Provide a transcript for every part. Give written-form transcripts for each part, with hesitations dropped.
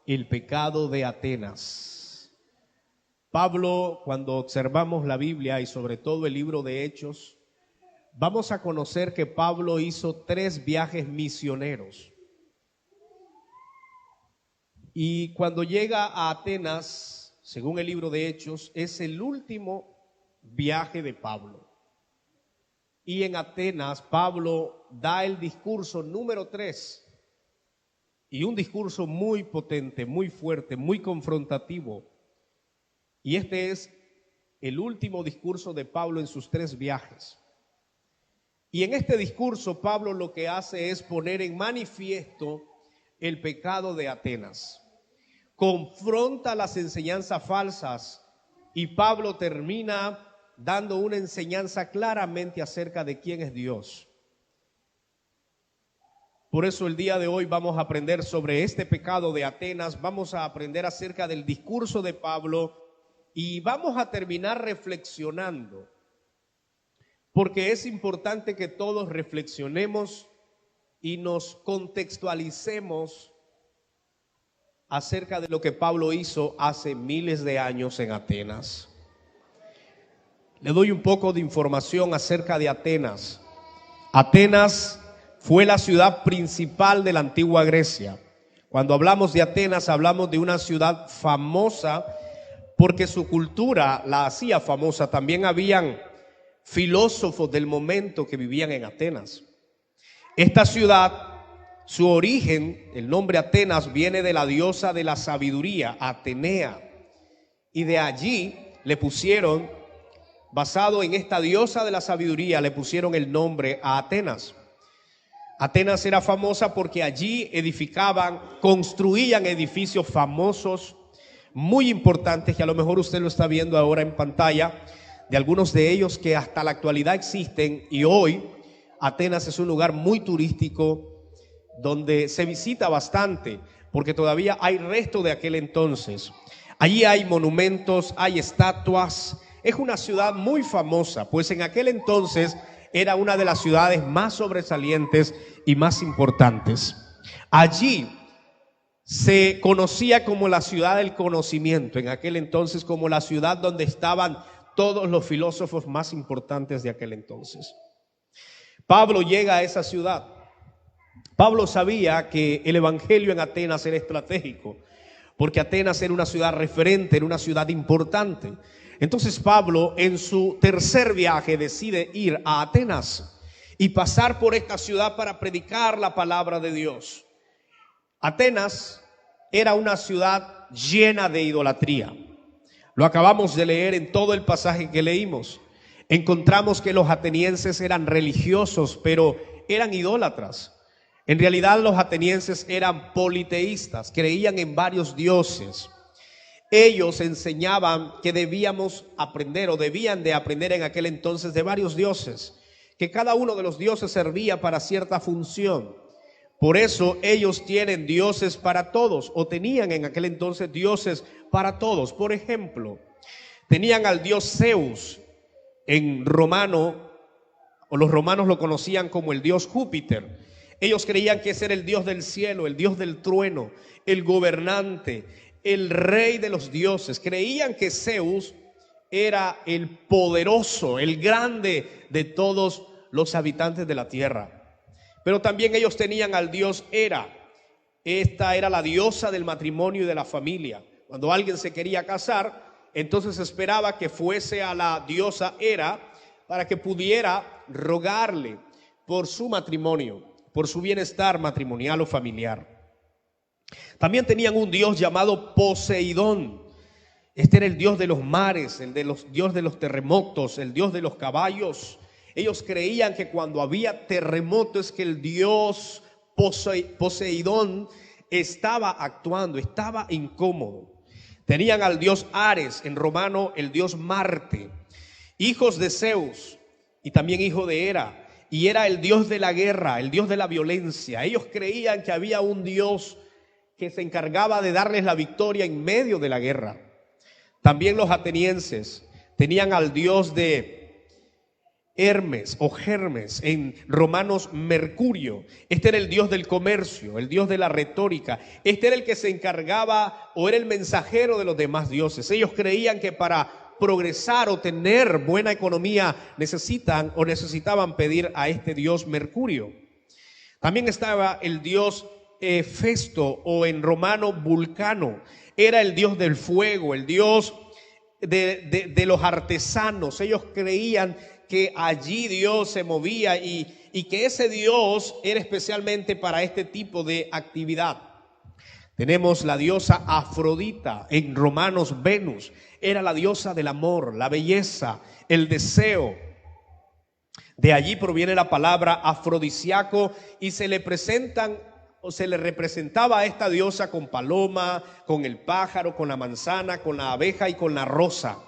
El pecado de Atenas. Pablo, cuando observamos la Biblia y sobre todo el libro de Hechos, vamos a conocer que Pablo hizo 3 viajes misioneros. Y cuando llega a Atenas, según el libro de Hechos, es el último viaje de Pablo. Y en Atenas, Pablo da el discurso número 3. Y un discurso muy potente, muy fuerte, muy confrontativo. Y este es el último discurso de Pablo en sus 3 viajes. Y en este discurso Pablo lo que hace es poner en manifiesto el pecado de Atenas. Confronta las enseñanzas falsas y Pablo termina dando una enseñanza claramente acerca de quién es Dios. Por eso el día de hoy vamos a aprender sobre este pecado de Atenas, vamos a aprender acerca del discurso de Pablo y vamos a terminar reflexionando, porque es importante que todos reflexionemos y nos contextualicemos acerca de lo que Pablo hizo hace miles de años en Atenas. Le doy un poco de información acerca de Atenas. Atenas fue la ciudad principal de la antigua Grecia. Cuando hablamos de Atenas, hablamos de una ciudad famosa porque su cultura la hacía famosa. También habían filósofos del momento que vivían en Atenas. Esta ciudad, su origen, el nombre Atenas, viene de la diosa de la sabiduría, Atenea. Y de allí le pusieron, basado en esta diosa de la sabiduría, le pusieron el nombre a Atenas. Atenas era famosa porque allí edificaban, construían edificios famosos, muy importantes, que a lo mejor usted lo está viendo ahora en pantalla, de algunos de ellos que hasta la actualidad existen. Y hoy Atenas es un lugar muy turístico donde se visita bastante, porque todavía hay resto de aquel entonces. Allí hay monumentos, hay estatuas. Es una ciudad muy famosa, pues en aquel entonces era una de las ciudades más sobresalientes y más importantes. Allí se conocía como la ciudad del conocimiento, en aquel entonces como la ciudad donde estaban todos los filósofos más importantes de aquel entonces. Pablo llega a esa ciudad. Pablo sabía que el evangelio en Atenas era estratégico, porque Atenas era una ciudad referente, era una ciudad importante. Entonces Pablo en su tercer viaje decide ir a Atenas y pasar por esta ciudad para predicar la palabra de Dios. Atenas era una ciudad llena de idolatría. Lo acabamos de leer en todo el pasaje que leímos. Encontramos que los atenienses eran religiosos, pero eran idólatras. En realidad los atenienses eran politeístas, creían en varios dioses. Ellos enseñaban que debíamos aprender o debían de aprender en aquel entonces de varios dioses, que cada uno de los dioses servía para cierta función. Por eso ellos tienen dioses para todos, o tenían en aquel entonces dioses para todos. Por ejemplo, tenían al dios Zeus en romano, o los romanos lo conocían como el dios Júpiter. Ellos creían que ese era el dios del cielo, el dios del trueno, el gobernante, el rey de los dioses. Creían que Zeus era el poderoso, el grande de todos los habitantes de la tierra. Pero también ellos tenían al dios Hera. Esta era la diosa del matrimonio y de la familia. Cuando alguien se quería casar, entonces esperaba que fuese a la diosa Hera para que pudiera rogarle por su matrimonio, por su bienestar matrimonial o familiar. También tenían un dios llamado Poseidón. Este era el dios de los mares, dios de los terremotos, el dios de los caballos. Ellos creían que cuando había terremotos que el dios Poseidón estaba actuando, estaba incómodo. Tenían al dios Ares, en romano el dios Marte, hijos de Zeus y también hijo de Hera. Y era el dios de la guerra, el dios de la violencia. Ellos creían que había un dios que se encargaba de darles la victoria en medio de la guerra. También los atenienses tenían al dios de Hermes o Hermes, en Romanos Mercurio. Este era el dios del comercio, el dios de la retórica. Este era el que se encargaba o era el mensajero de los demás dioses. Ellos creían que para progresar o tener buena economía necesitaban pedir a este dios Mercurio. También estaba el dios Festo, o en romano Vulcano. Era el dios del fuego, el dios de los artesanos. Ellos creían que allí Dios se movía y que ese Dios era especialmente para este tipo de actividad. Tenemos la diosa Afrodita, en Romanos Venus. Era la diosa del amor, la belleza, el deseo. De allí proviene la palabra afrodisíaco y se le representaba a esta diosa con paloma, con el pájaro, con la manzana, con la abeja y con la rosa.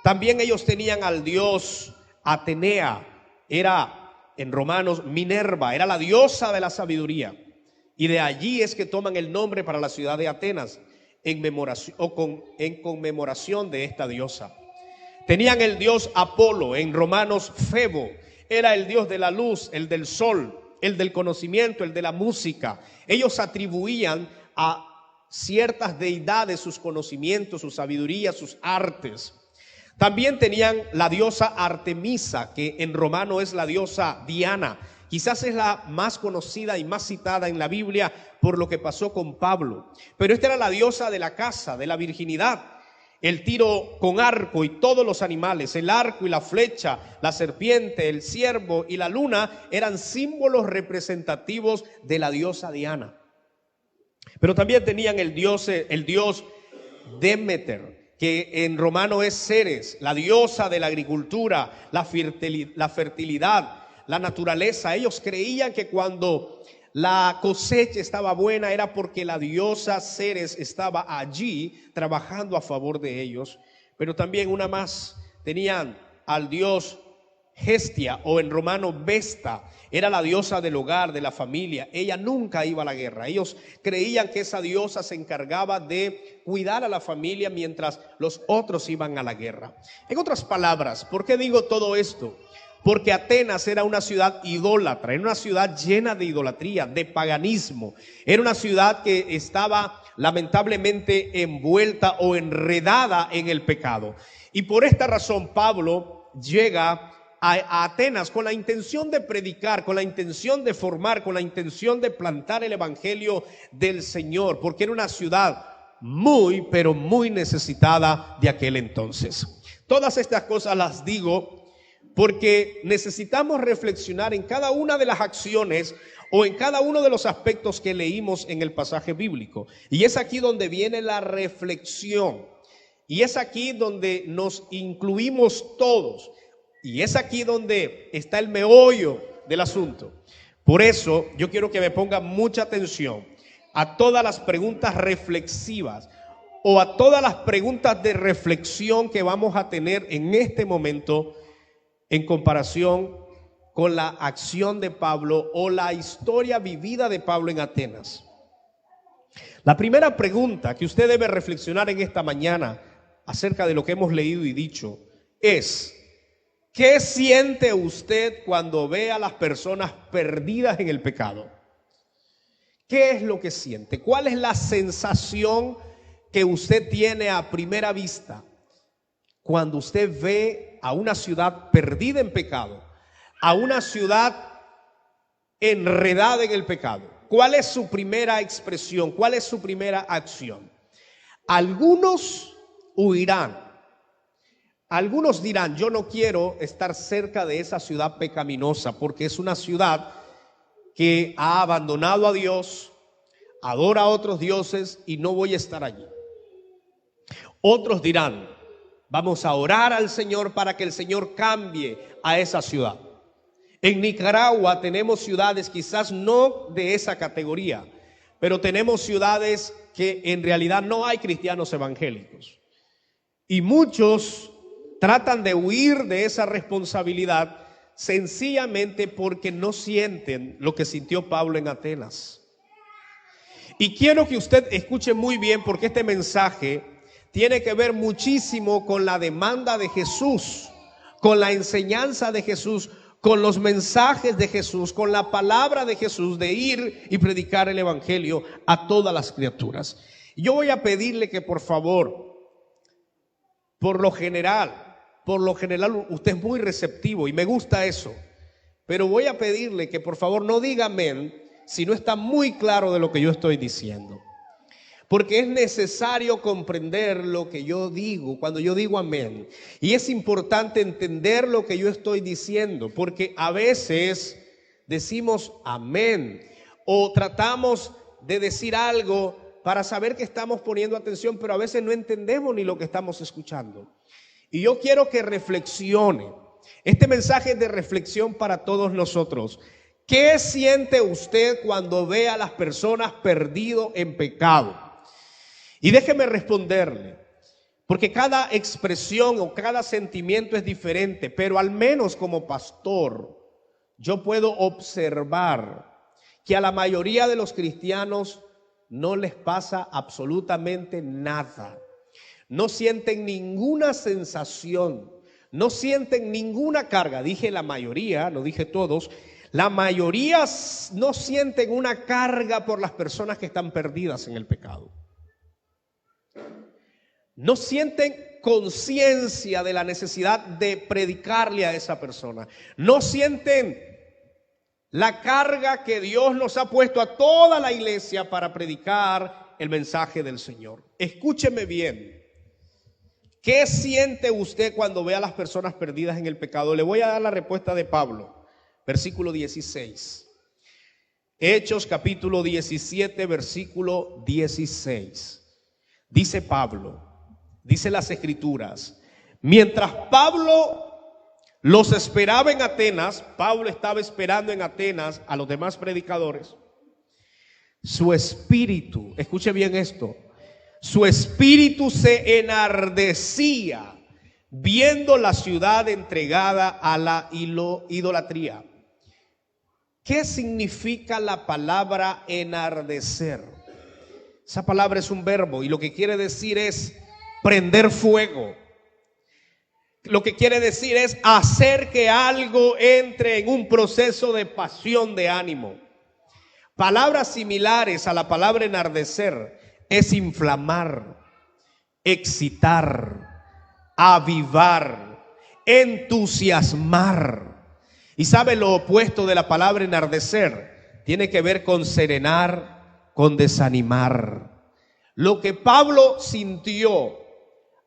También ellos tenían al dios Atenea, era en Romanos Minerva, era la diosa de la sabiduría. Y de allí es que toman el nombre para la ciudad de Atenas, en conmemoración de esta diosa. Tenían el dios Apolo, en Romanos Febo, era el dios de la luz, el del sol, el del conocimiento, el de la música. Ellos atribuían a ciertas deidades sus conocimientos, su sabiduría, sus artes. También tenían la diosa Artemisa, que en romano es la diosa Diana. Quizás es la más conocida y más citada en la Biblia por lo que pasó con Pablo. Pero esta era la diosa de la casa, de la virginidad. El tiro con arco y todos los animales, el arco y la flecha, la serpiente, el ciervo y la luna eran símbolos representativos de la diosa Diana. Pero también tenían el dios Demeter, que en romano es Ceres, la diosa de la agricultura, la fertilidad, la naturaleza. Ellos creían que cuando la cosecha estaba buena era porque la diosa Ceres estaba allí trabajando a favor de ellos. Pero también una más, tenían al dios Hestia, o en romano Vesta, era la diosa del hogar, de la familia. Ella nunca iba a la guerra. Ellos creían que esa diosa se encargaba de cuidar a la familia mientras los otros iban a la guerra. En otras palabras, ¿por qué digo todo esto? Porque Atenas era una ciudad idólatra, era una ciudad llena de idolatría, de paganismo. Era una ciudad que estaba lamentablemente envuelta o enredada en el pecado. Y por esta razón Pablo llega a Atenas con la intención de predicar, con la intención de formar, con la intención de plantar el evangelio del Señor, porque era una ciudad muy, pero muy necesitada de aquel entonces. Todas estas cosas las digo porque necesitamos reflexionar en cada una de las acciones o en cada uno de los aspectos que leímos en el pasaje bíblico. Y es aquí donde viene la reflexión. Y es aquí donde nos incluimos todos. Y es aquí donde está el meollo del asunto. Por eso yo quiero que me pongan mucha atención a todas las preguntas reflexivas o a todas las preguntas de reflexión que vamos a tener en este momento en comparación con la acción de Pablo o la historia vivida de Pablo en Atenas. La primera pregunta que usted debe reflexionar en esta mañana acerca de lo que hemos leído y dicho es: ¿qué siente usted cuando ve a las personas perdidas en el pecado? ¿Qué es lo que siente? ¿Cuál es la sensación que usted tiene a primera vista cuando usted ve a una ciudad perdida en pecado, a una ciudad enredada en el pecado? ¿Cuál es su primera expresión? ¿Cuál es su primera acción? Algunos huirán. Algunos dirán: yo no quiero estar cerca de esa ciudad pecaminosa porque es una ciudad que ha abandonado a Dios, adora a otros dioses y no voy a estar allí. Otros dirán: vamos a orar al Señor para que el Señor cambie a esa ciudad. En Nicaragua tenemos ciudades quizás no de esa categoría, pero tenemos ciudades que en realidad no hay cristianos evangélicos. Y muchos tratan de huir de esa responsabilidad sencillamente porque no sienten lo que sintió Pablo en Atenas. Y quiero que usted escuche muy bien, porque este mensaje tiene que ver muchísimo con la demanda de Jesús con la enseñanza de Jesús, con los mensajes de Jesús, con la palabra de Jesús, de ir y predicar el evangelio a todas las criaturas. Yo voy a pedirle que por favor, por lo general, usted es muy receptivo y me gusta eso, pero voy a pedirle que por favor no diga amén si no está muy claro de lo que yo estoy diciendo. Porque es necesario comprender lo que yo digo cuando yo digo amén. Y es importante entender lo que yo estoy diciendo, porque a veces decimos amén o tratamos de decir algo para saber que estamos poniendo atención, pero a veces no entendemos ni lo que estamos escuchando. Y yo quiero que reflexione. Este mensaje es de reflexión para todos nosotros. ¿Qué siente usted cuando ve a las personas perdidas en pecado? Y déjeme responderle, porque cada expresión o cada sentimiento es diferente, pero al menos como pastor, yo puedo observar que a la mayoría de los cristianos no les pasa absolutamente nada. No sienten ninguna sensación, no sienten ninguna carga. Dije la mayoría, no dije todos. La mayoría no sienten una carga por las personas que están perdidas en el pecado. No sienten conciencia de la necesidad de predicarle a esa persona. No sienten la carga que Dios nos ha puesto a toda la iglesia para predicar el mensaje del Señor. Escúcheme bien. ¿Qué siente usted cuando ve a las personas perdidas en el pecado? Le voy a dar la respuesta de Pablo, versículo 16. Hechos capítulo 17, versículo 16. Dice Pablo, dice las Escrituras, mientras Pablo los esperaba en Atenas, Pablo estaba esperando en Atenas a los demás predicadores, su espíritu, escuche bien esto, su espíritu se enardecía viendo la ciudad entregada a la idolatría. ¿Qué significa la palabra enardecer? Esa palabra es un verbo y lo que quiere decir es prender fuego. Lo que quiere decir es hacer que algo entre en un proceso de pasión de ánimo. Palabras similares a la palabra enardecer es inflamar, excitar, avivar, entusiasmar. ¿Y sabe lo opuesto de la palabra enardecer? Tiene que ver con serenar, con desanimar. Lo que Pablo sintió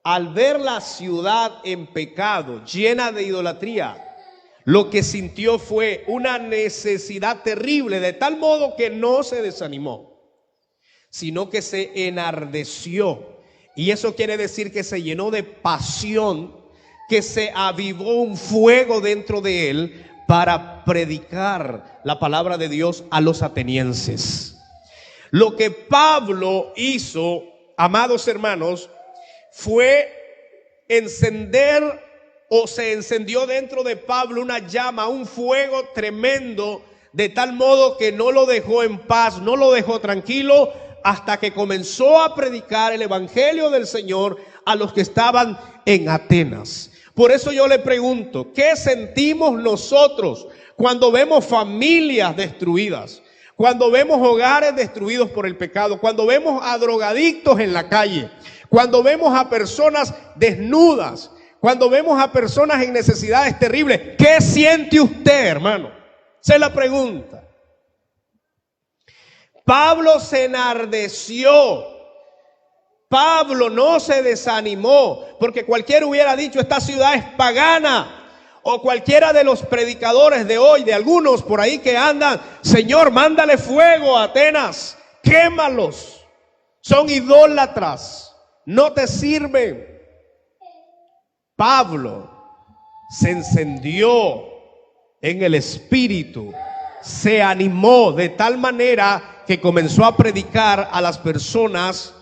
al ver la ciudad en pecado, llena de idolatría, lo que sintió fue una necesidad terrible, de tal modo que no se desanimó, sino que se enardeció. Y eso quiere decir que se llenó de pasión, que se avivó un fuego dentro de él para predicar la palabra de Dios a los atenienses. Lo que Pablo hizo, amados hermanos, fue encender o se encendió dentro de Pablo una llama, un fuego tremendo, de tal modo que no lo dejó en paz, no lo dejó tranquilo, hasta que comenzó a predicar el evangelio del Señor a los que estaban en Atenas. Por eso yo le pregunto, ¿qué sentimos nosotros cuando vemos familias destruidas? Cuando vemos hogares destruidos por el pecado, cuando vemos a drogadictos en la calle, cuando vemos a personas desnudas, cuando vemos a personas en necesidades terribles, ¿qué siente usted, hermano? Esa es la pregunta. Pablo se enardeció. Pablo no se desanimó, porque cualquiera hubiera dicho esta ciudad es pagana. O cualquiera de los predicadores de hoy, de algunos por ahí que andan, Señor, mándale fuego a Atenas, quémalos, son idólatras, no te sirven. Pablo se encendió en el espíritu, se animó de tal manera que comenzó a predicar a las personas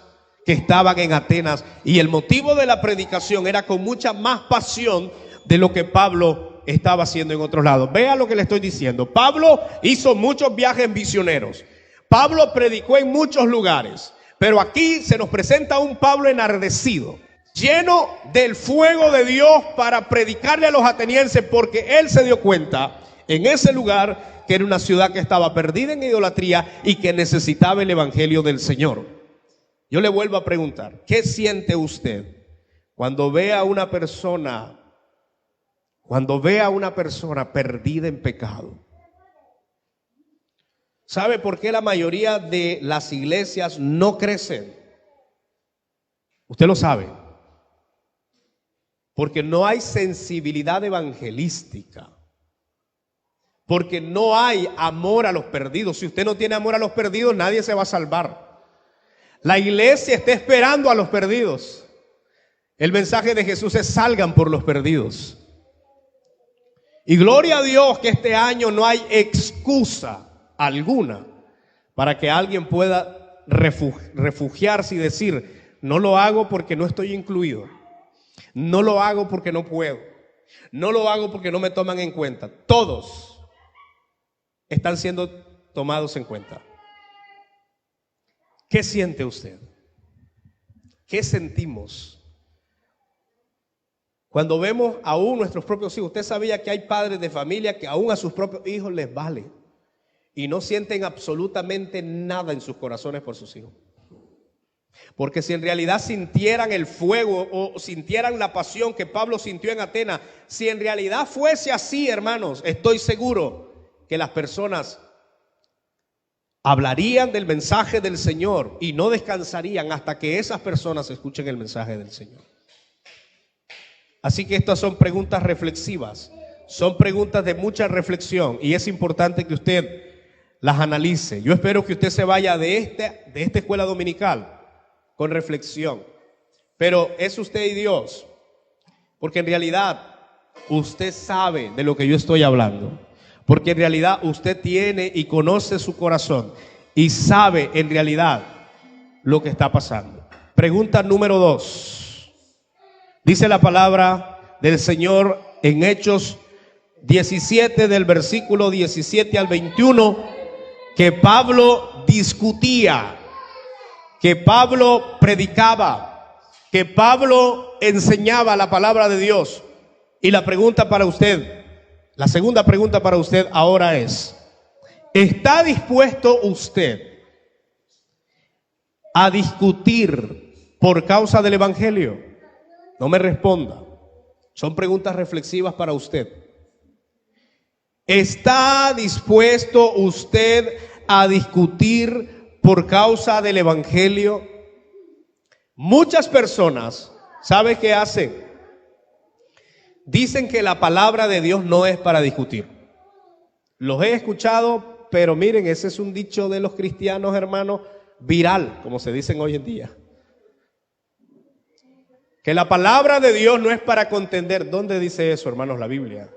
que estaban en Atenas, y el motivo de la predicación era con mucha más pasión de lo que Pablo estaba haciendo en otros lados. Vea lo que le estoy diciendo. Pablo hizo muchos viajes misioneros. Pablo predicó en muchos lugares. Pero aquí se nos presenta un Pablo enardecido. lleno del fuego de Dios para predicarle a los atenienses, porque él se dio cuenta en ese lugar que era una ciudad que estaba perdida en idolatría y que necesitaba el evangelio del Señor. Yo le vuelvo a preguntar, ¿qué siente usted cuando ve a una persona perdida en pecado? ¿Sabe por qué la mayoría de las iglesias no crecen? Usted lo sabe. Porque no hay sensibilidad evangelística. Porque no hay amor a los perdidos. Si usted no tiene amor a los perdidos, nadie se va a salvar. La iglesia está esperando a los perdidos. El mensaje de Jesús es: salgan por los perdidos. Y gloria a Dios que este año no hay excusa alguna para que alguien pueda refugiarse y decir: no lo hago porque no estoy incluido, no lo hago porque no puedo, no lo hago porque no me toman en cuenta. Todos están siendo tomados en cuenta. ¿Qué siente usted? ¿Qué sentimos cuando vemos aún nuestros propios hijos? Usted sabía que hay padres de familia que aún a sus propios hijos les vale y no sienten absolutamente nada en sus corazones por sus hijos. Porque si en realidad sintieran el fuego o sintieran la pasión que Pablo sintió en Atenas, si en realidad fuese así, hermanos, estoy seguro que las personas hablarían del mensaje del Señor y no descansarían hasta que esas personas escuchen el mensaje del Señor. Así que estas son preguntas reflexivas, son preguntas de mucha reflexión y es importante que usted las analice. Yo espero que usted se vaya de esta escuela dominical con reflexión, pero es usted y Dios, porque en realidad usted sabe de lo que yo estoy hablando, porque en realidad usted tiene y conoce su corazón y sabe en realidad lo que está pasando. Pregunta número 2. Dice la palabra del Señor en Hechos 17, del versículo 17 al 21, que Pablo discutía, que Pablo predicaba, que Pablo enseñaba la palabra de Dios. Y la pregunta para usted, la segunda pregunta para usted ahora es: ¿está dispuesto usted a discutir por causa del evangelio? No me responda. Son preguntas reflexivas para usted. ¿Está dispuesto usted a discutir por causa del evangelio? Muchas personas, ¿sabe qué hacen? Dicen que la palabra de Dios no es para discutir. Los he escuchado, pero miren, ese es un dicho de los cristianos, hermanos, viral, como se dicen hoy en día. Que la palabra de Dios no es para contender. ¿Dónde dice eso, hermanos, la Biblia?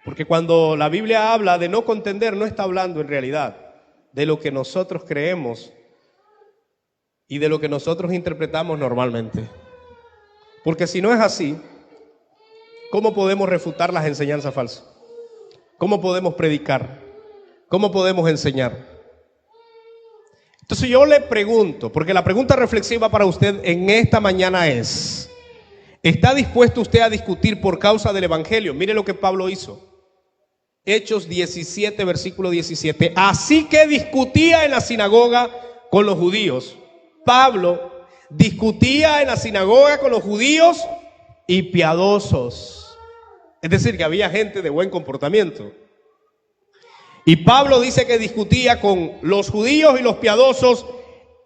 Porque cuando la Biblia habla de no contender, no está hablando en realidad de lo que nosotros creemos y de lo que nosotros interpretamos normalmente. Porque si no es así, ¿cómo podemos refutar las enseñanzas falsas? ¿Cómo podemos predicar? ¿Cómo podemos enseñar? Entonces yo le pregunto, porque la pregunta reflexiva para usted en esta mañana es: ¿está dispuesto usted a discutir por causa del evangelio? Mire lo que Pablo hizo. Hechos 17, versículo 17. Así que discutía en la sinagoga con los judíos. Pablo discutía en la sinagoga con los judíos y piadosos. Es decir, que había gente de buen comportamiento. Y Pablo dice que discutía con los judíos y los piadosos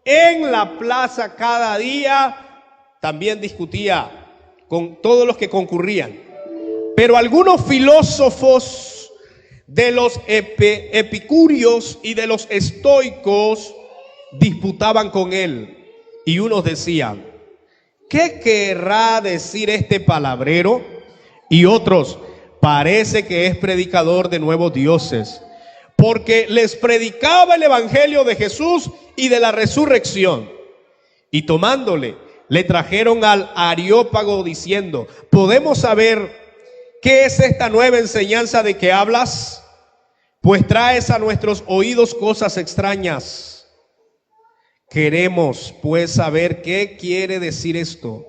en la plaza cada día. También discutía con todos los que concurrían. Pero algunos filósofos de los epicúreos y de los estoicos disputaban con él. Y unos decían: ¿qué querrá decir este palabrero? Y otros: parece que es predicador de nuevos dioses, porque les predicaba el evangelio de Jesús y de la resurrección. Y tomándole, le trajeron al Areópago diciendo: ¿podemos saber qué es esta nueva enseñanza de que hablas? Pues traes a nuestros oídos cosas extrañas Queremos pues saber qué quiere decir esto,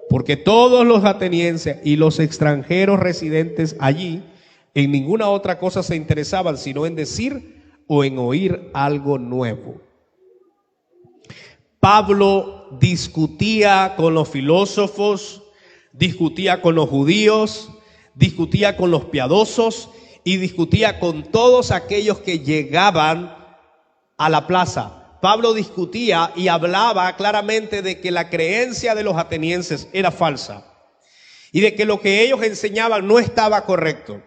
porque todos los atenienses y los extranjeros residentes allí en ninguna otra cosa se interesaban, sino en decir o en oír algo nuevo. Pablo discutía con los filósofos, discutía con los judíos, discutía con los piadosos y discutía con todos aquellos que llegaban a la plaza. Pablo discutía y hablaba claramente de que la creencia de los atenienses era falsa y de que lo que ellos enseñaban no estaba correcto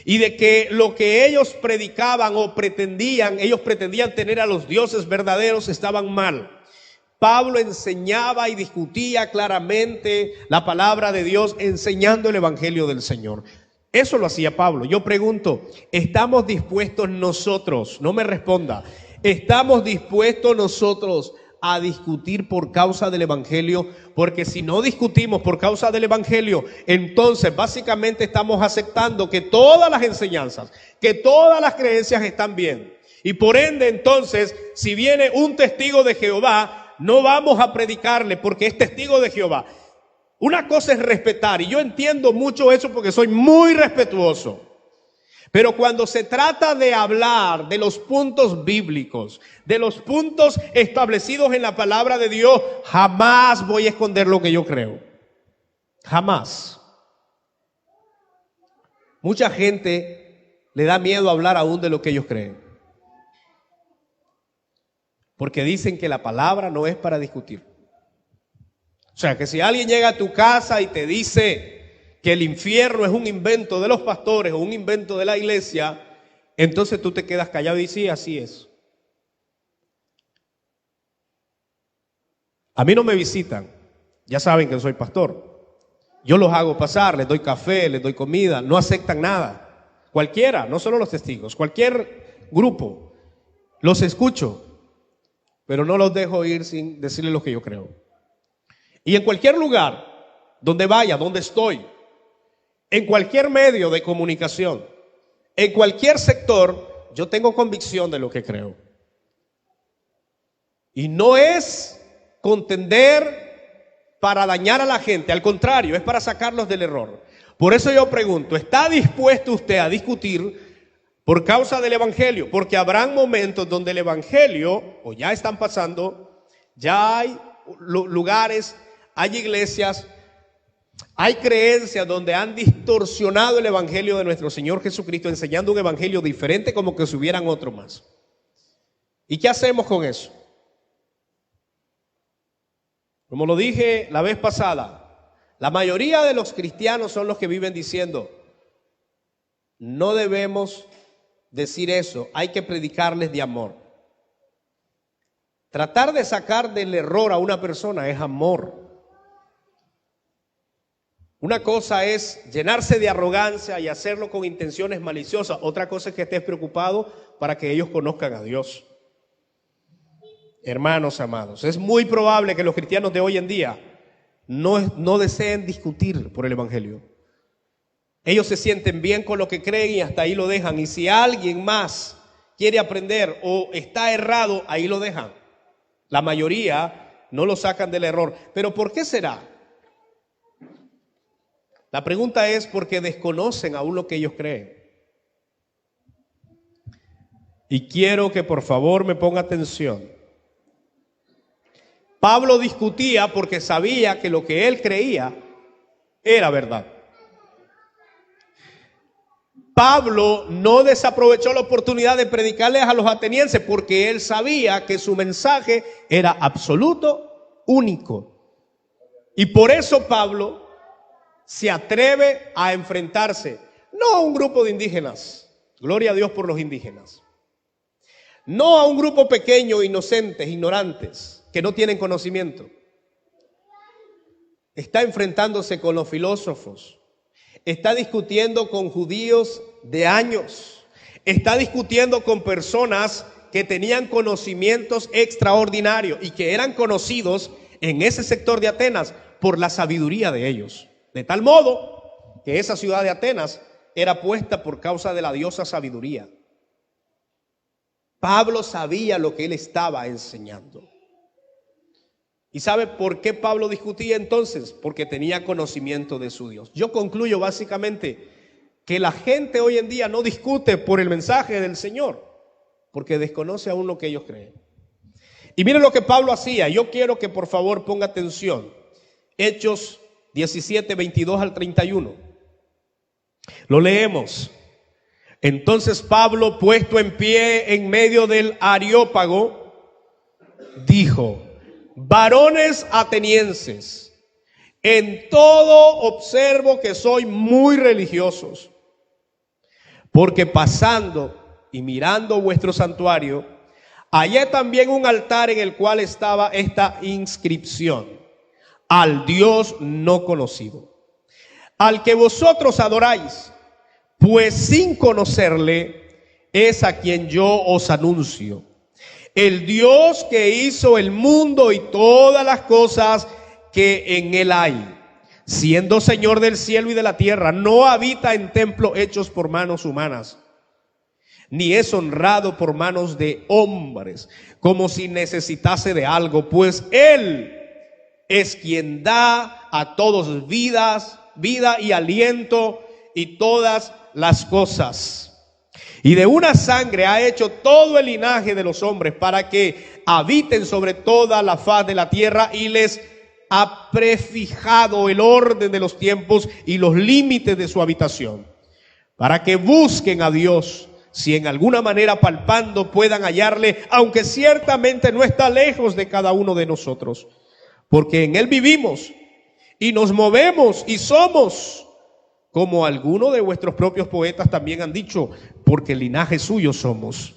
y de que lo que ellos predicaban o ellos pretendían tener a los dioses verdaderos, estaban mal. Pablo enseñaba y discutía claramente la palabra de Dios, enseñando el evangelio del Señor. Eso lo hacía Pablo. Yo pregunto, ¿estamos dispuestos nosotros? No me responda. ¿Estamos dispuestos nosotros a discutir por causa del evangelio? Porque si no discutimos por causa del evangelio, entonces básicamente estamos aceptando que todas las enseñanzas, que todas las creencias están bien. Y por ende, entonces, si viene un testigo de Jehová, no vamos a predicarle porque es testigo de Jehová. Una cosa es respetar, y yo entiendo mucho eso porque soy muy respetuoso. Pero cuando se trata de hablar de los puntos bíblicos, de los puntos establecidos en la palabra de Dios, jamás voy a esconder lo que yo creo. Jamás. Mucha gente le da miedo hablar aún de lo que ellos creen, porque dicen que la palabra no es para discutir. O sea, que si alguien llega a tu casa y te dice que el infierno es un invento de los pastores o un invento de la iglesia, entonces tú te quedas callado y dices, sí, así es. A mí no me visitan, ya saben que soy pastor. Yo los hago pasar, les doy café, les doy comida, no aceptan nada. Cualquiera, no solo los testigos, cualquier grupo, los escucho, pero no los dejo ir sin decirles lo que yo creo. Y en cualquier lugar donde vaya, donde estoy, en cualquier medio de comunicación, en cualquier sector, yo tengo convicción de lo que creo. Y no es contender para dañar a la gente, al contrario, es para sacarlos del error. Por eso yo pregunto, ¿está dispuesto usted a discutir por causa del evangelio? Porque habrán momentos donde el evangelio, o ya están pasando, ya hay lugares, hay iglesias, hay creencias donde han distorsionado el evangelio de nuestro Señor Jesucristo, enseñando un evangelio diferente, como que si hubieran otro más. ¿Y qué hacemos con eso? Como lo dije la vez pasada, la mayoría de los cristianos son los que viven diciendo, no debemos decir eso, hay que predicarles de amor. Tratar de sacar del error a una persona es amor. Una cosa es llenarse de arrogancia y hacerlo con intenciones maliciosas. Otra cosa es que estés preocupado para que ellos conozcan a Dios. Hermanos amados, es muy probable que los cristianos de hoy en día no deseen discutir por el evangelio. Ellos se sienten bien con lo que creen y hasta ahí lo dejan. Y si alguien más quiere aprender o está errado, ahí lo dejan. La mayoría no lo sacan del error. ¿Pero por qué será? La pregunta es porque desconocen aún lo que ellos creen. Y quiero que por favor me ponga atención. Pablo discutía porque sabía que lo que él creía era verdad. Pablo no desaprovechó la oportunidad de predicarles a los atenienses porque él sabía que su mensaje era absoluto, único. Y por eso Pablo se atreve a enfrentarse, no a un grupo de indígenas, gloria a Dios por los indígenas, no a un grupo pequeño, inocentes, ignorantes, que no tienen conocimiento. Está enfrentándose con los filósofos, está discutiendo con judíos de años, está discutiendo con personas que tenían conocimientos extraordinarios y que eran conocidos en ese sector de Atenas por la sabiduría de ellos. De tal modo que esa ciudad de Atenas era puesta por causa de la diosa sabiduría. Pablo sabía lo que él estaba enseñando. ¿Y sabe por qué Pablo discutía entonces? Porque tenía conocimiento de su Dios. Yo concluyo básicamente que la gente hoy en día no discute por el mensaje del Señor, porque desconoce aún lo que ellos creen. Y miren lo que Pablo hacía. Yo quiero que por favor ponga atención. Hechos 17, 22 al 31. Lo leemos. Entonces Pablo, puesto en pie en medio del Areópago, dijo: varones atenienses, en todo observo que sois muy religiosos, porque pasando y mirando vuestro santuario, hallé también un altar en el cual estaba esta inscripción: al Dios no conocido, al que vosotros adoráis, pues sin conocerle es a quien yo os anuncio. El Dios que hizo el mundo y todas las cosas que en él hay, siendo Señor del cielo y de la tierra, no habita en templos hechos por manos humanas, ni es honrado por manos de hombres, como si necesitase de algo, pues Él es quien da a todos vida y aliento y todas las cosas. Y de una sangre ha hecho todo el linaje de los hombres para que habiten sobre toda la faz de la tierra, y les ha prefijado el orden de los tiempos y los límites de su habitación, para que busquen a Dios, si en alguna manera palpando puedan hallarle, aunque ciertamente no está lejos de cada uno de nosotros, porque en él vivimos y nos movemos y somos, como algunos de vuestros propios poetas también han dicho, porque linaje suyo somos.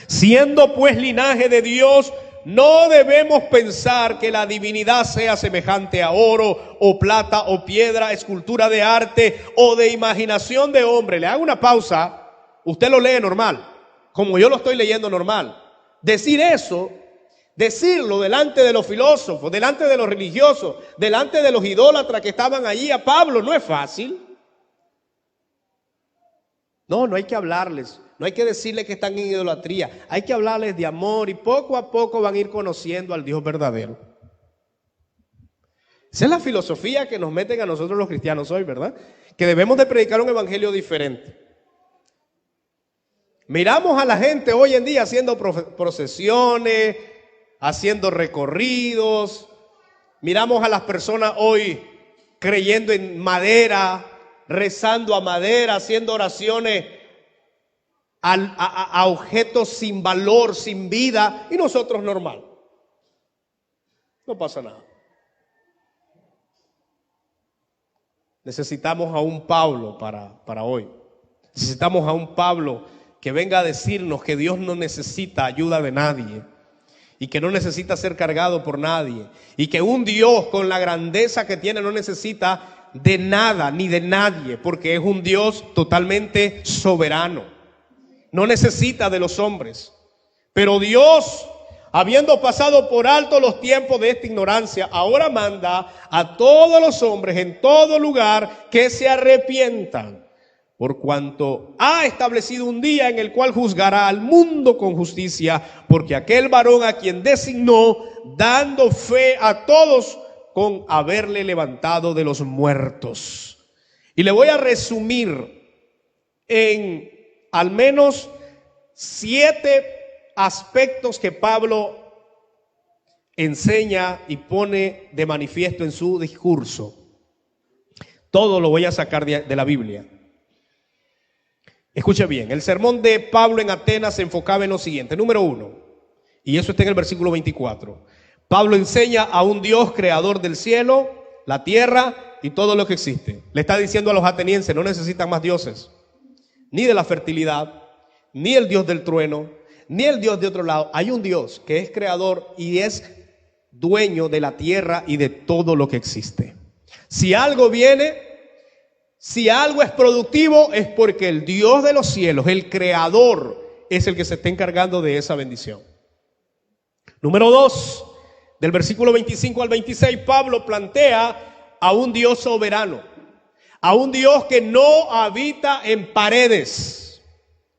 Siendo pues linaje de Dios, no debemos pensar que la divinidad sea semejante a oro o plata o piedra, escultura de arte o de imaginación de hombre. Le hago una pausa. Usted lo lee normal, como yo lo estoy leyendo normal. Decir eso, decirlo delante de los filósofos, delante de los religiosos, delante de los idólatras que estaban allí a Pablo, no es fácil. No hay que hablarles, no hay que decirles que están en idolatría, hay que hablarles de amor, y poco a poco van a ir conociendo al Dios verdadero. Esa es la filosofía que nos meten a nosotros los cristianos hoy, ¿verdad? Que debemos de predicar un evangelio diferente. Miramos a la gente hoy en día haciendo procesiones, haciendo recorridos. Miramos a las personas hoy creyendo en madera, rezando a madera, haciendo oraciones a objetos sin valor, sin vida, y nosotros normal. No pasa nada. Necesitamos a un Pablo para hoy. Necesitamos a un Pablo que venga a decirnos que Dios no necesita ayuda de nadie y que no necesita ser cargado por nadie, y que un Dios con la grandeza que tiene no necesita de nada ni de nadie, porque es un Dios totalmente soberano. No necesita de los hombres. Pero Dios, habiendo pasado por alto los tiempos de esta ignorancia, ahora manda a todos los hombres en todo lugar que se arrepientan, por cuanto ha establecido un día en el cual juzgará al mundo con justicia, porque aquel varón a quien designó, dando fe a todos con haberle levantado de los muertos. Y le voy a resumir en al menos 7 aspectos que Pablo enseña y pone de manifiesto en su discurso. Todo lo voy a sacar de la Biblia. Escuche bien, el sermón de Pablo en Atenas se enfocaba en lo siguiente. Número 1, y eso está en el versículo 24. Pablo enseña a un Dios creador del cielo, la tierra y todo lo que existe. Le está diciendo a los atenienses: no necesitan más dioses, ni de la fertilidad, ni el Dios del trueno, ni el Dios de otro lado. Hay un Dios que es creador y es dueño de la tierra y de todo lo que existe. Si algo viene, si algo es productivo, es porque el Dios de los cielos, el creador, es el que se está encargando de esa bendición. Número 2, del versículo 25 al 26, Pablo plantea a un Dios soberano, a un Dios que no habita en paredes.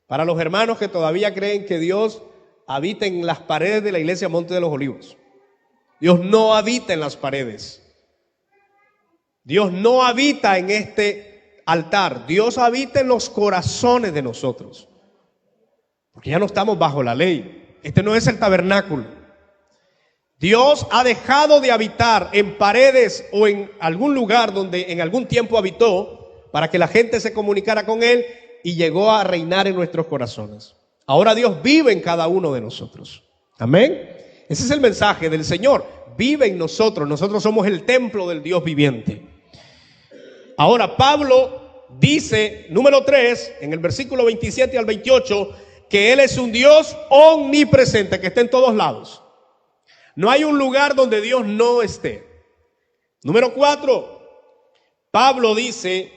Para los hermanos que todavía creen que Dios habita en las paredes de la iglesia Monte de los Olivos. Dios no habita en las paredes. Dios no habita en este altar. Dios habita en los corazones de nosotros. Porque ya no estamos bajo la ley. Este no es el tabernáculo. Dios ha dejado de habitar en paredes o en algún lugar donde en algún tiempo habitó para que la gente se comunicara con Él, y llegó a reinar en nuestros corazones. Ahora Dios vive en cada uno de nosotros. Amén. Ese es el mensaje del Señor. Vive en nosotros. Nosotros somos el templo del Dios viviente. Ahora Pablo dice, número 3, en el versículo 27 al 28, que Él es un Dios omnipresente, que está en todos lados. No hay un lugar donde Dios no esté. Número 4, Pablo dice,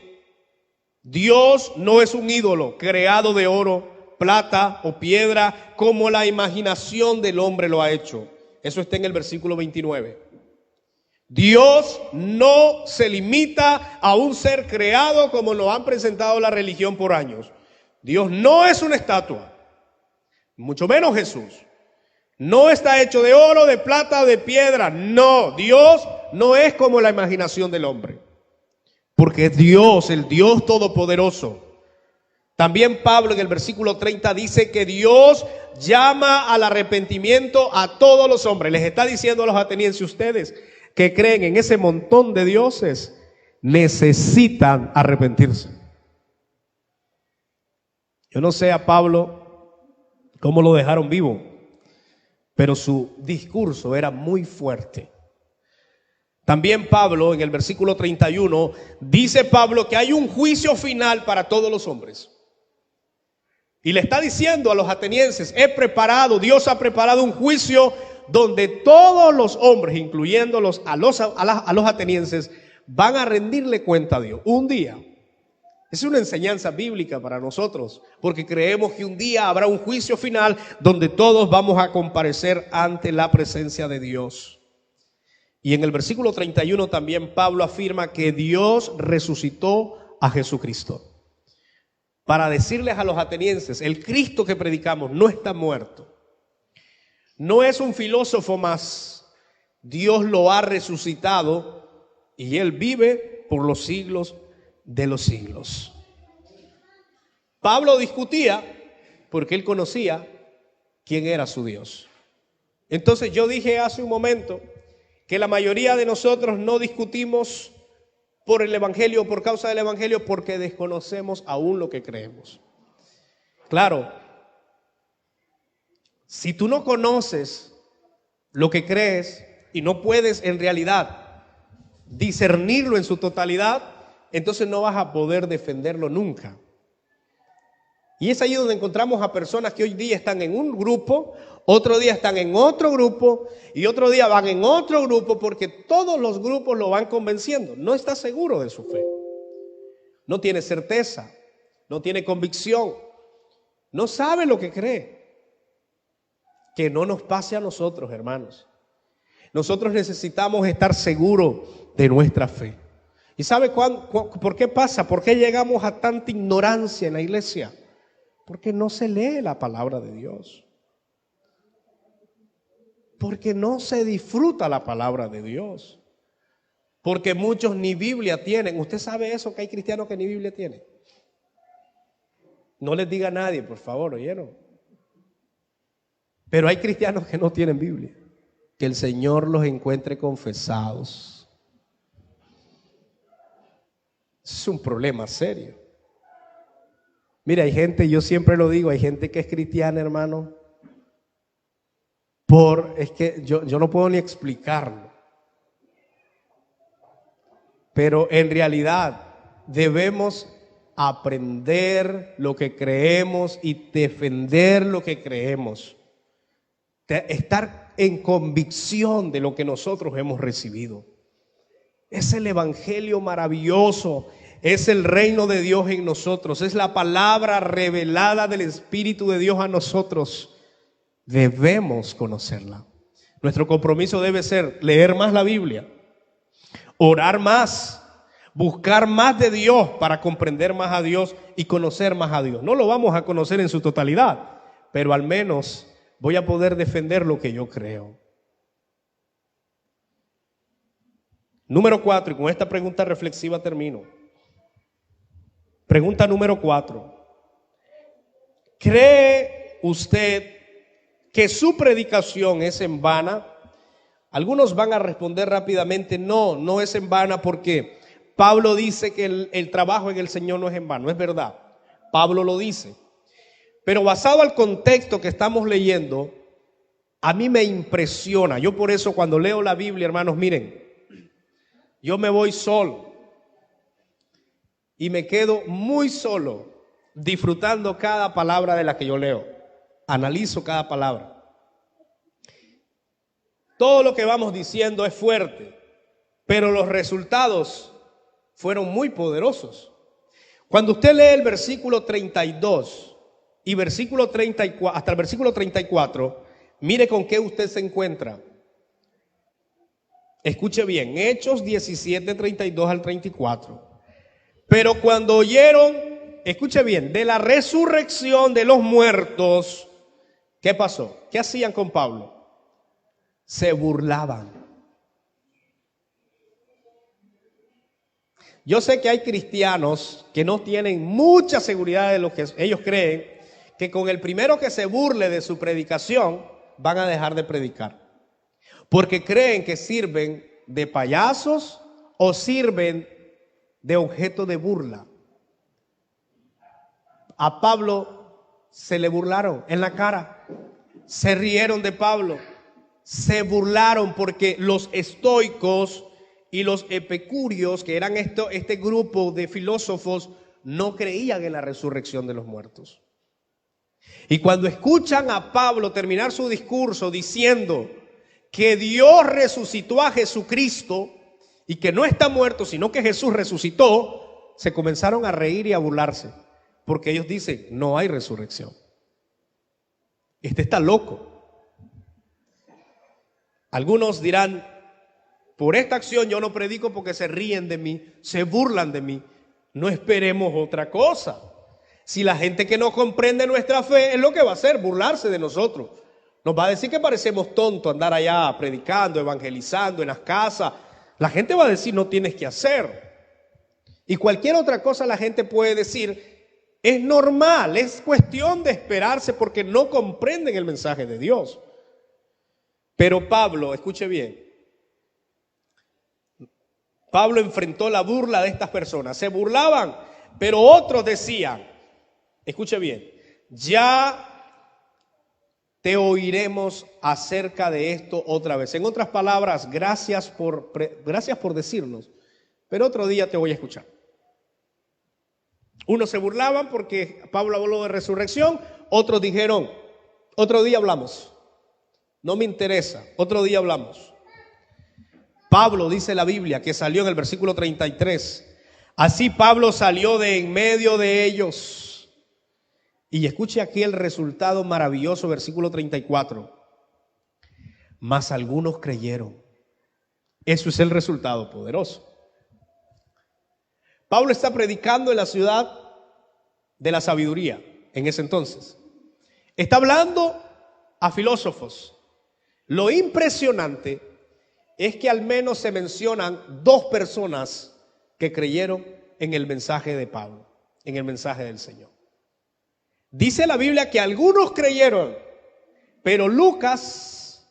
Dios no es un ídolo creado de oro, plata o piedra, como la imaginación del hombre lo ha hecho. Eso está en el versículo 29. Dios no se limita a un ser creado como lo han presentado la religión por años. Dios no es una estatua, mucho menos Jesús. No está hecho de oro, de plata, de piedra. No, Dios no es como la imaginación del hombre. Porque es Dios, el Dios todopoderoso. También Pablo en el versículo 30 dice que Dios llama al arrepentimiento a todos los hombres. Les está diciendo a los atenienses, ustedes que creen en ese montón de dioses, necesitan arrepentirse. Yo no sé a Pablo cómo lo dejaron vivo, pero su discurso era muy fuerte. También Pablo, en el versículo 31, dice Pablo que hay un juicio final para todos los hombres. Y le está diciendo a los atenienses, Dios ha preparado un juicio donde todos los hombres, incluyendo a los atenienses, van a rendirle cuenta a Dios. Un día. Es una enseñanza bíblica para nosotros, porque creemos que un día habrá un juicio final donde todos vamos a comparecer ante la presencia de Dios. Y en el versículo 31 también Pablo afirma que Dios resucitó a Jesucristo. Para decirles a los atenienses, el Cristo que predicamos no está muerto. No es un filósofo más. Dios lo ha resucitado y Él vive por los siglos de los siglos. Pablo discutía porque él conocía quién era su Dios. Entonces yo dije hace un momento que la mayoría de nosotros no discutimos por el evangelio, por causa del evangelio, porque desconocemos aún lo que creemos. Claro, si tú no conoces lo que crees y no puedes en realidad discernirlo en su totalidad, entonces no vas a poder defenderlo nunca. Y es ahí donde encontramos a personas que hoy día están en un grupo, otro día están en otro grupo y otro día van en otro grupo, porque todos los grupos lo van convenciendo. No está seguro de su fe, no tiene certeza, no tiene convicción, no sabe lo que cree. Que no nos pase a nosotros, hermanos. Nosotros necesitamos estar seguros de nuestra fe. ¿Y sabe por qué pasa? ¿Por qué llegamos a tanta ignorancia en la iglesia? Porque no se lee la palabra de Dios. Porque no se disfruta la palabra de Dios. Porque muchos ni Biblia tienen. ¿Usted sabe eso, que hay cristianos que ni Biblia tienen? No les diga a nadie, por favor, ¿oyeron? Pero hay cristianos que no tienen Biblia. Que el Señor los encuentre confesados. Es un problema serio. Mira, hay gente, yo siempre lo digo, hay gente que es cristiana, hermano. Es que yo no puedo ni explicarlo. Pero en realidad debemos aprender lo que creemos y defender lo que creemos. Estar en convicción de lo que nosotros hemos recibido. Es el evangelio maravilloso, es el reino de Dios en nosotros, es la palabra revelada del Espíritu de Dios a nosotros. Debemos conocerla. Nuestro compromiso debe ser leer más la Biblia, orar más, buscar más de Dios para comprender más a Dios y conocer más a Dios. No lo vamos a conocer en su totalidad, pero al menos voy a poder defender lo que yo creo. Número 4, y con esta pregunta reflexiva termino. Pregunta número 4. ¿Cree usted que su predicación es en vana? Algunos van a responder rápidamente, no, no es en vana, porque Pablo dice que el trabajo en el Señor no es en vano. Es verdad, Pablo lo dice. Pero basado al contexto que estamos leyendo, a mí me impresiona. Yo por eso cuando leo la Biblia, hermanos, miren, yo me voy solo y me quedo muy solo disfrutando cada palabra de la que yo leo. Analizo cada palabra. Todo lo que vamos diciendo es fuerte, pero los resultados fueron muy poderosos. Cuando usted lee el versículo 32 y versículo 34, hasta el versículo 34, mire con qué usted se encuentra. Escuche bien, Hechos 17, 32 al 34. Pero cuando oyeron, escuche bien, de la resurrección de los muertos, ¿qué pasó? ¿Qué hacían con Pablo? Se burlaban. Yo sé que hay cristianos que no tienen mucha seguridad de lo que ellos creen, que con el primero que se burle de su predicación van a dejar de predicar. Porque creen que sirven de payasos o sirven de objeto de burla. A Pablo se le burlaron en la cara, se rieron de Pablo, se burlaron porque los estoicos y los epicúreos, que eran este grupo de filósofos, no creían en la resurrección de los muertos. Y cuando escuchan a Pablo terminar su discurso diciendo que Dios resucitó a Jesucristo y que no está muerto, sino que Jesús resucitó, se comenzaron a reír y a burlarse, porque ellos dicen, no hay resurrección. Este está loco. Algunos dirán, por esta acción yo no predico porque se ríen de mí, se burlan de mí. No esperemos otra cosa. Si la gente que no comprende nuestra fe es lo que va a hacer, burlarse de nosotros. Nos va a decir que parecemos tontos andar allá predicando, evangelizando en las casas. La gente va a decir, no tienes que hacer. Y cualquier otra cosa la gente puede decir, es normal, es cuestión de esperarse porque no comprenden el mensaje de Dios. Pero Pablo, escuche bien, Pablo enfrentó la burla de estas personas. Se burlaban, pero otros decían, escuche bien, ya te oiremos acerca de esto otra vez. En otras palabras, gracias por decirnos, pero otro día te voy a escuchar. Unos se burlaban porque Pablo habló de resurrección, otros dijeron, otro día hablamos. No me interesa, otro día hablamos. Pablo, dice la Biblia, que salió en el versículo 33. Así Pablo salió de en medio de ellos. Y escuche aquí el resultado maravilloso, versículo 34. Mas algunos creyeron. Eso es el resultado poderoso. Pablo está predicando en la ciudad de la sabiduría en ese entonces. Está hablando a filósofos. Lo impresionante es que al menos se mencionan 2 personas que creyeron en el mensaje de Pablo, en el mensaje del Señor. Dice la Biblia que algunos creyeron, pero Lucas,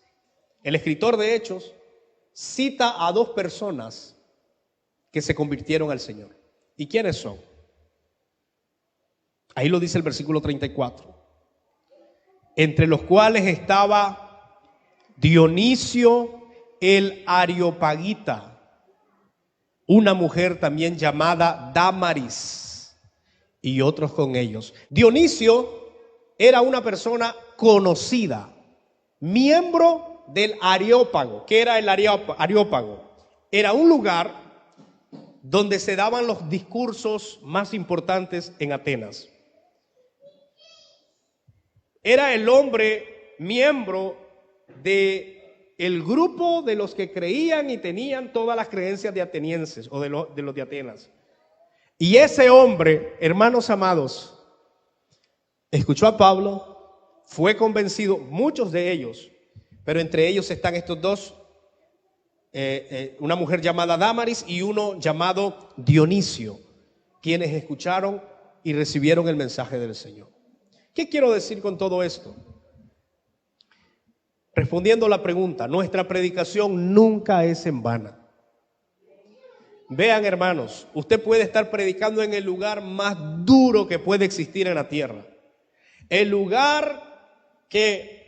el escritor de Hechos, cita a 2 personas que se convirtieron al Señor. ¿Y quiénes son? Ahí lo dice el versículo 34. Entre los cuales estaba Dionisio el Areopagita, una mujer también llamada Dámaris, y otros con ellos. Dionisio era una persona conocida, miembro del Areópago. ¿Qué era el Areópago? Era un lugar donde se daban los discursos más importantes en Atenas. Era el hombre miembro de el grupo de los que creían y tenían todas las creencias de atenienses o de los de Atenas. Y ese hombre, hermanos amados, escuchó a Pablo, fue convencido, muchos de ellos, pero entre ellos están estos 2 una mujer llamada Dámaris y uno llamado Dionisio, quienes escucharon y recibieron el mensaje del Señor. ¿Qué quiero decir con todo esto? Respondiendo a la pregunta, nuestra predicación nunca es en vano. Vean, hermanos, usted puede estar predicando en el lugar más duro que puede existir en la tierra. El lugar que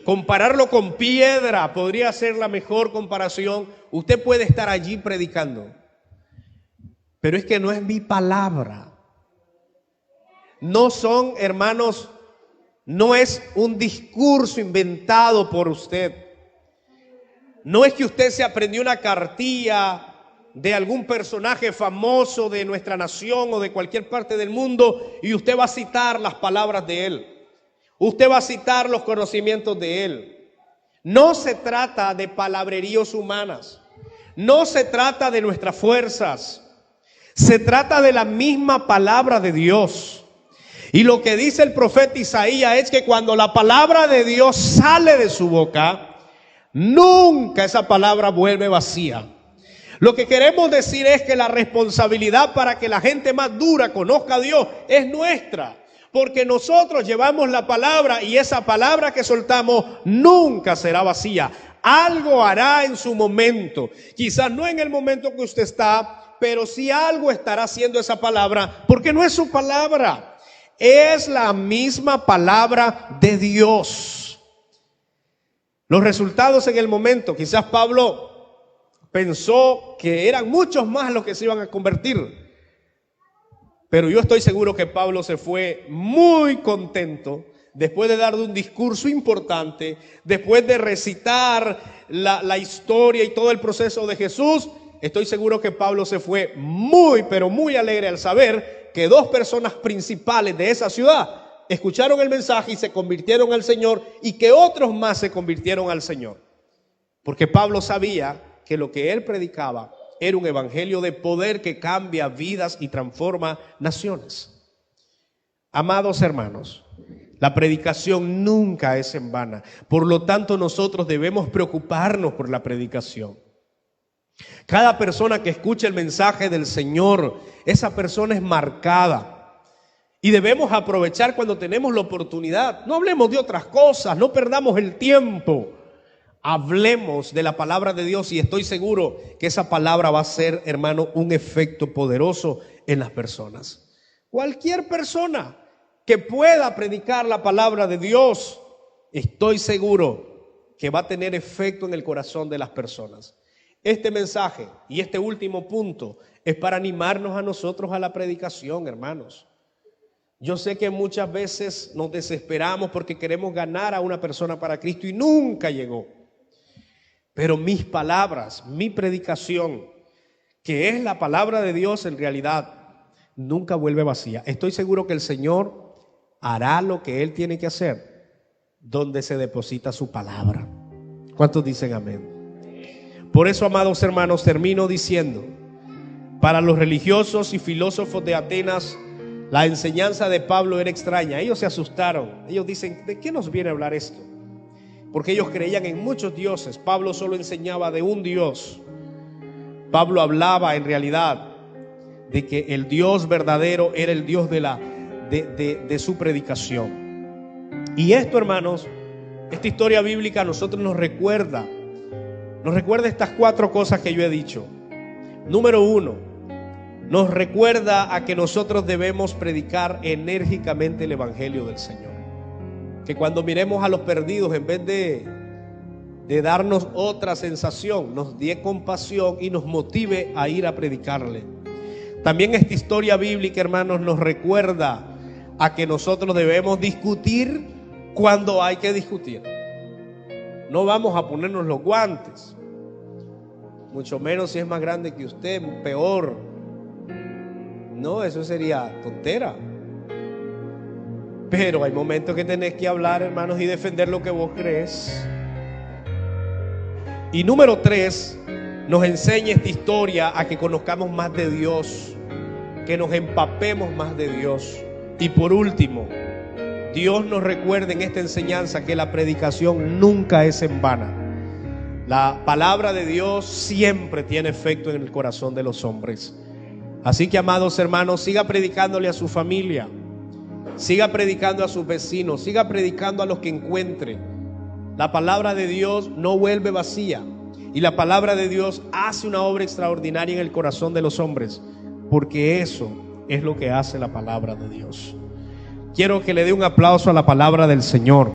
compararlo con piedra podría ser la mejor comparación. Usted puede estar allí predicando. Pero es que no es mi palabra. No son, hermanos, no es un discurso inventado por usted. No es que usted se aprendió una cartilla de algún personaje famoso de nuestra nación o de cualquier parte del mundo y usted va a citar las palabras de él. Usted va a citar los conocimientos de él. No se trata de palabreríos humanas. No se trata de nuestras fuerzas. Se trata de la misma palabra de Dios. Y lo que dice el profeta Isaías es que cuando la palabra de Dios sale de su boca, nunca esa palabra vuelve vacía. Lo que queremos decir es que la responsabilidad para que la gente más dura conozca a Dios es nuestra. Porque nosotros llevamos la palabra y esa palabra que soltamos nunca será vacía. Algo hará en su momento. Quizás no en el momento que usted está, pero sí algo estará haciendo esa palabra. Porque no es su palabra. Es la misma palabra de Dios. Los resultados en el momento, quizás Pablo pensó que eran muchos más los que se iban a convertir. Pero yo estoy seguro que Pablo se fue muy contento después de dar un discurso importante, después de recitar la historia y todo el proceso de Jesús. Estoy seguro que Pablo se fue muy, pero muy alegre al saber que dos personas principales de esa ciudad escucharon el mensaje y se convirtieron al Señor y que otros más se convirtieron al Señor. Porque Pablo sabía que lo que él predicaba era un evangelio de poder que cambia vidas y transforma naciones. Amados hermanos, la predicación nunca es en vano. Por lo tanto, nosotros debemos preocuparnos por la predicación. Cada persona que escuche el mensaje del Señor, esa persona es marcada. Y debemos aprovechar cuando tenemos la oportunidad. No hablemos de otras cosas, no perdamos el tiempo. Hablemos de la palabra de Dios y estoy seguro que esa palabra va a ser, hermano, un efecto poderoso en las personas. Cualquier persona que pueda predicar la palabra de Dios, estoy seguro que va a tener efecto en el corazón de las personas. Este mensaje y este último punto es para animarnos a nosotros a la predicación, hermanos. Yo sé que muchas veces nos desesperamos porque queremos ganar a una persona para Cristo y nunca llegó. Pero mis palabras, mi predicación, que es la palabra de Dios en realidad, nunca vuelve vacía. Estoy seguro que el Señor hará lo que Él tiene que hacer donde se deposita su palabra. ¿Cuántos dicen amén? Por eso, amados hermanos, termino diciendo, para los religiosos y filósofos de Atenas, la enseñanza de Pablo era extraña. Ellos se asustaron. Ellos dicen, ¿de qué nos viene a hablar esto? Porque ellos creían en muchos dioses. Pablo solo enseñaba de un Dios. Pablo hablaba en realidad de que el Dios verdadero era el Dios de su predicación. Y esto, hermanos, esta historia bíblica a nosotros nos recuerda estas 4 cosas que yo he dicho. Número 1, nos recuerda a que nosotros debemos predicar enérgicamente el evangelio del Señor. Que cuando miremos a los perdidos, en vez de darnos otra sensación, nos dé compasión y nos motive a ir a predicarle. También esta historia bíblica, hermanos, nos recuerda a que nosotros debemos discutir cuando hay que discutir. No vamos a ponernos los guantes, mucho menos si es más grande que usted, peor. No, eso sería tontera. Pero hay momentos que tenés que hablar, hermanos, y defender lo que vos crees. Y número 3, nos enseña esta historia a que conozcamos más de Dios, que nos empapemos más de Dios. Y por último, Dios nos recuerda en esta enseñanza que la predicación nunca es en vano. La palabra de Dios siempre tiene efecto en el corazón de los hombres. Así que, amados hermanos, siga predicándole a su familia, siga predicando a sus vecinos, siga predicando a los que encuentre. La palabra de Dios no vuelve vacía, y la palabra de Dios hace una obra extraordinaria en el corazón de los hombres, porque eso es lo que hace la palabra de Dios. Quiero que le dé un aplauso a la palabra del Señor.